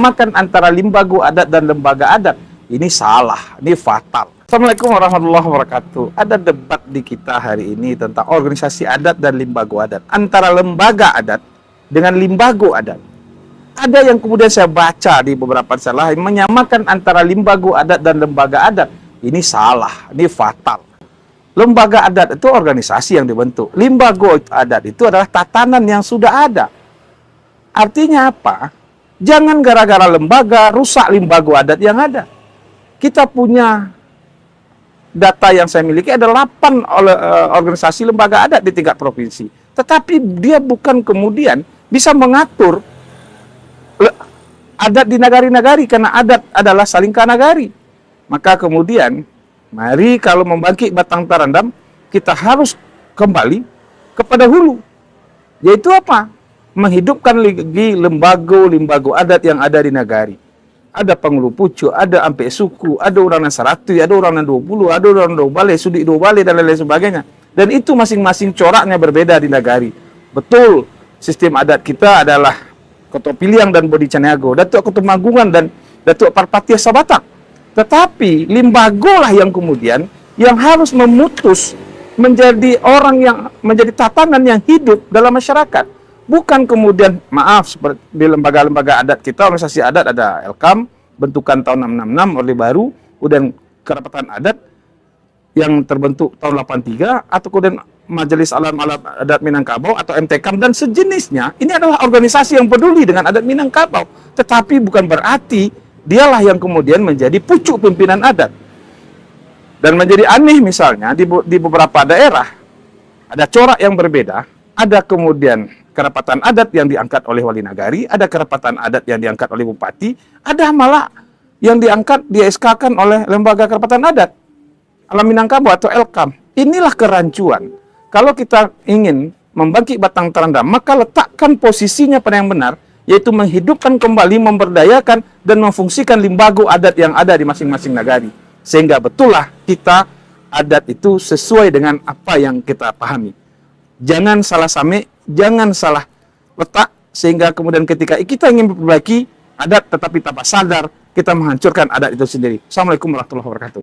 menyamakan antara limbago adat dan lembaga adat. Ini salah, ini fatal. Assalamualaikum warahmatullahi wabarakatuh. Ada debat di kita hari ini tentang organisasi adat dan limbago adat. Antara lembaga adat dengan limbago adat. Ada yang kemudian saya baca di beberapa salah menyamakan antara limbago adat dan lembaga adat. Ini salah, ini fatal. Lembaga adat itu organisasi yang dibentuk. Limbago adat itu adalah tatanan yang sudah ada. Artinya apa? Jangan gara-gara lembaga rusak limbago adat yang ada. Kita punya data yang saya miliki ada 8 organisasi lembaga adat di tingkat provinsi. Tetapi dia bukan kemudian bisa mengatur adat di nagari-nagari, karena adat adalah saling kanagari. Maka kemudian, mari kalau membangkit batang tarandam, kita harus kembali kepada hulu. Yaitu apa? Menghidupkan lagi lembago adat yang ada di nagari. Ada Pangulu Pucuk, ada Ampe Suku, ada Uranan Saratui, ada Uranan 20, ada Uranan Dobale, Sudik Dobale, dan lain-lain sebagainya. Dan itu masing-masing coraknya berbeda di nagari. Betul, sistem adat kita adalah Koto Piliang dan Bodi Caniago, Datuk Ketumanggungan dan Datuk Parpatia Sabatak. Tetapi limbago lah yang kemudian yang harus memutus menjadi orang yang menjadi tatanan yang hidup dalam masyarakat. Bukan kemudian, maaf, seperti di lembaga-lembaga adat kita, organisasi adat ada Elkam, bentukan tahun 666, Orde Baru, kemudian Kerapatan Adat yang terbentuk tahun 83, atau kemudian Majelis Alam Adat Minangkabau atau MTKAM dan sejenisnya. Ini adalah organisasi yang peduli dengan adat Minangkabau. Tetapi bukan berarti dialah yang kemudian menjadi pucuk pimpinan adat. Dan menjadi aneh misalnya di beberapa daerah ada corak yang berbeda, ada kemudian kerapatan adat yang diangkat oleh wali nagari, ada kerapatan adat yang diangkat oleh bupati, ada malah yang diangkat, di-SK-kan oleh lembaga kerapatan adat Alam Minangkabau atau Elkam. Inilah kerancuan. Kalau kita ingin membangkit batang tarandam, maka letakkan posisinya pada yang benar, yaitu menghidupkan kembali, memberdayakan, dan memfungsikan limbago adat yang ada di masing-masing nagari. Sehingga betullah kita adat itu sesuai dengan apa yang kita pahami. Jangan salah same, jangan salah letak, sehingga kemudian ketika kita ingin memperbaiki adat tetapi tanpa sadar, kita menghancurkan adat itu sendiri. Assalamualaikum warahmatullahi wabarakatuh.